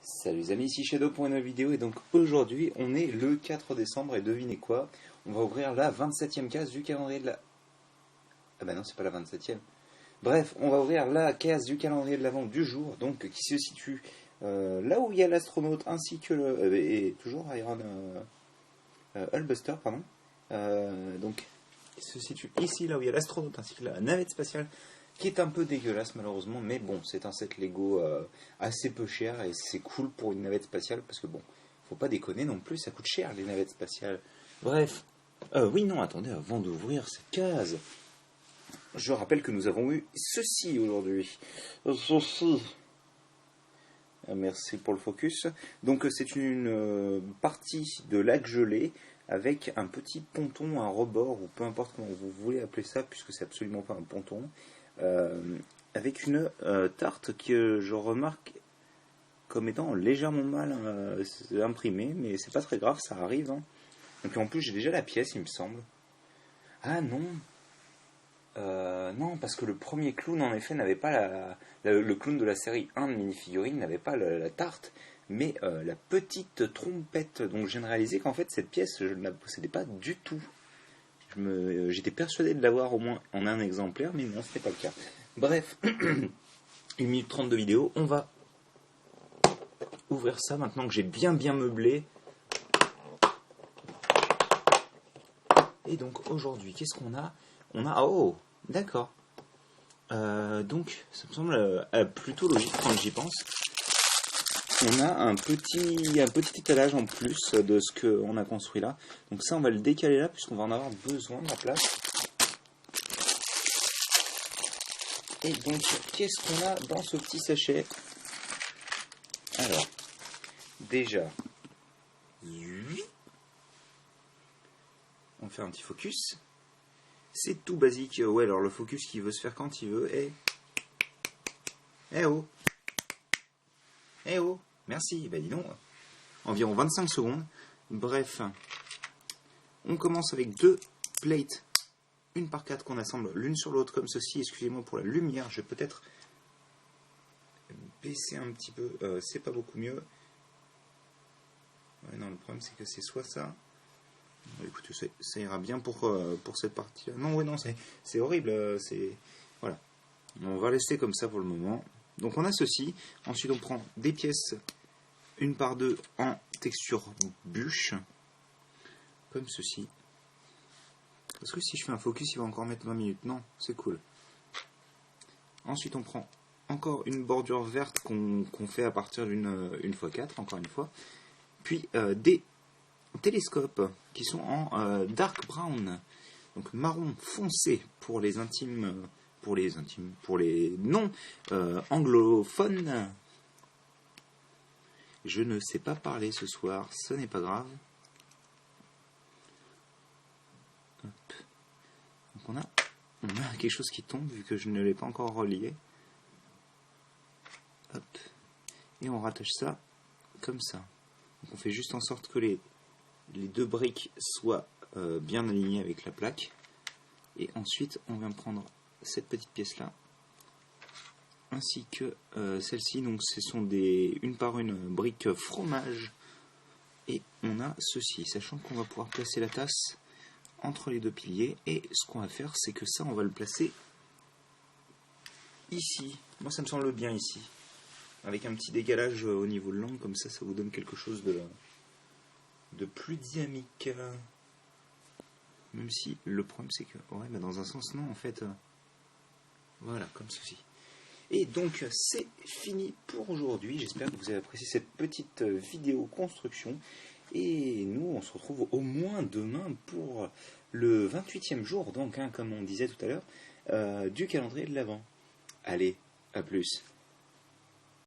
Salut les amis, ici Shadow pour une nouvelle vidéo et donc aujourd'hui on est le 4 décembre et devinez quoi, on va ouvrir la 27e case du calendrier de la... Ah bah non c'est pas la 27e. Bref, on va ouvrir la case du calendrier de l'Avent du jour, donc qui se situe là où il y a l'astronaute ainsi que le... et toujours Iron... Hulkbuster, pardon. Donc il se situe ici là où il y a l'astronaute ainsi que la navette spatiale, qui est un peu dégueulasse malheureusement, mais bon, c'est un set Lego assez peu cher et c'est cool pour une navette spatiale parce que bon, faut pas déconner non plus, ça coûte cher les navettes spatiales. Bref, oui, non, attendez, avant d'ouvrir cette case, je rappelle que nous avons eu ceci aujourd'hui. Ceci. Merci pour le focus. Donc c'est une partie de lac gelé avec un petit ponton, un rebord, ou peu importe comment vous voulez appeler ça, puisque c'est absolument pas un ponton. Avec une tarte que je remarque comme étant légèrement mal imprimée, mais c'est pas très grave, ça arrive. Hein. Et puis en plus j'ai déjà la pièce, il me semble. Ah non, non, parce que le premier clown en effet n'avait pas le clown de la série 1 de minifigurines n'avait pas la tarte, mais la petite trompette. Donc j'ai réalisé qu'en fait cette pièce je ne la possédais pas du tout. J'étais persuadé de l'avoir au moins en un exemplaire, mais non, ce n'est pas le cas. Bref, 1 minute 30 de vidéo, on va ouvrir ça maintenant que j'ai bien meublé. Et donc aujourd'hui, qu'est-ce qu'on a ? On a... Oh, d'accord. Donc, ça me semble plutôt logique quand j'y pense. On a un petit étalage en plus de ce qu'on a construit là. Donc ça, on va le décaler là, puisqu'on va en avoir besoin de la place. Et donc, qu'est-ce qu'on a dans ce petit sachet ? Alors, déjà, on fait un petit focus. C'est tout basique. Ouais, alors le focus qui veut se faire quand il veut. Eh oh. Eh oh. Merci. Bah dis donc. Environ 25 secondes. Bref. On commence avec 2 plates. 1 par 4 qu'on assemble l'une sur l'autre comme ceci. Excusez-moi pour la lumière. Je vais peut-être baisser un petit peu. C'est pas beaucoup mieux. Ouais, non, le problème c'est que c'est soit ça. Écoutez, ça ira bien pour cette partie-là. Non, ouais, non, c'est horrible. Voilà. On va rester comme ça pour le moment. Donc on a ceci. Ensuite on prend des pièces 1 par 2 en texture bûche. Comme ceci. Parce que si je fais un focus, il va encore mettre 20 minutes. Non, c'est cool. Ensuite on prend encore une bordure verte qu'on fait à partir d'une x4, encore une fois. Puis des télescopes qui sont en dark brown, donc marron foncé pour les intimes, pour les non anglophones. Je ne sais pas parler ce soir, ce n'est pas grave. Hop. Donc on a quelque chose qui tombe vu que je ne l'ai pas encore relié. Hop. Et on rattache ça comme ça. Donc on fait juste en sorte que les 2 briques soient bien alignées avec la plaque. Et ensuite, on vient prendre cette petite pièce-là, ainsi que celle-ci. Donc ce sont une par une briques fromage. Et on a ceci, sachant qu'on va pouvoir placer la tasse entre les 2 piliers. Et ce qu'on va faire, c'est que ça, on va le placer ici. Moi, ça me semble bien ici. Avec un petit décalage au niveau de l'angle, comme ça vous donne quelque chose de plus dynamique. Même si le problème c'est que ouais, bah dans un sens non en fait. Voilà, comme ceci. Et donc c'est fini pour aujourd'hui. J'espère que vous avez apprécié cette petite vidéo construction. Et nous on se retrouve au moins demain pour le 28e jour, donc comme on disait tout à l'heure, du calendrier de l'Avent. Allez, à plus.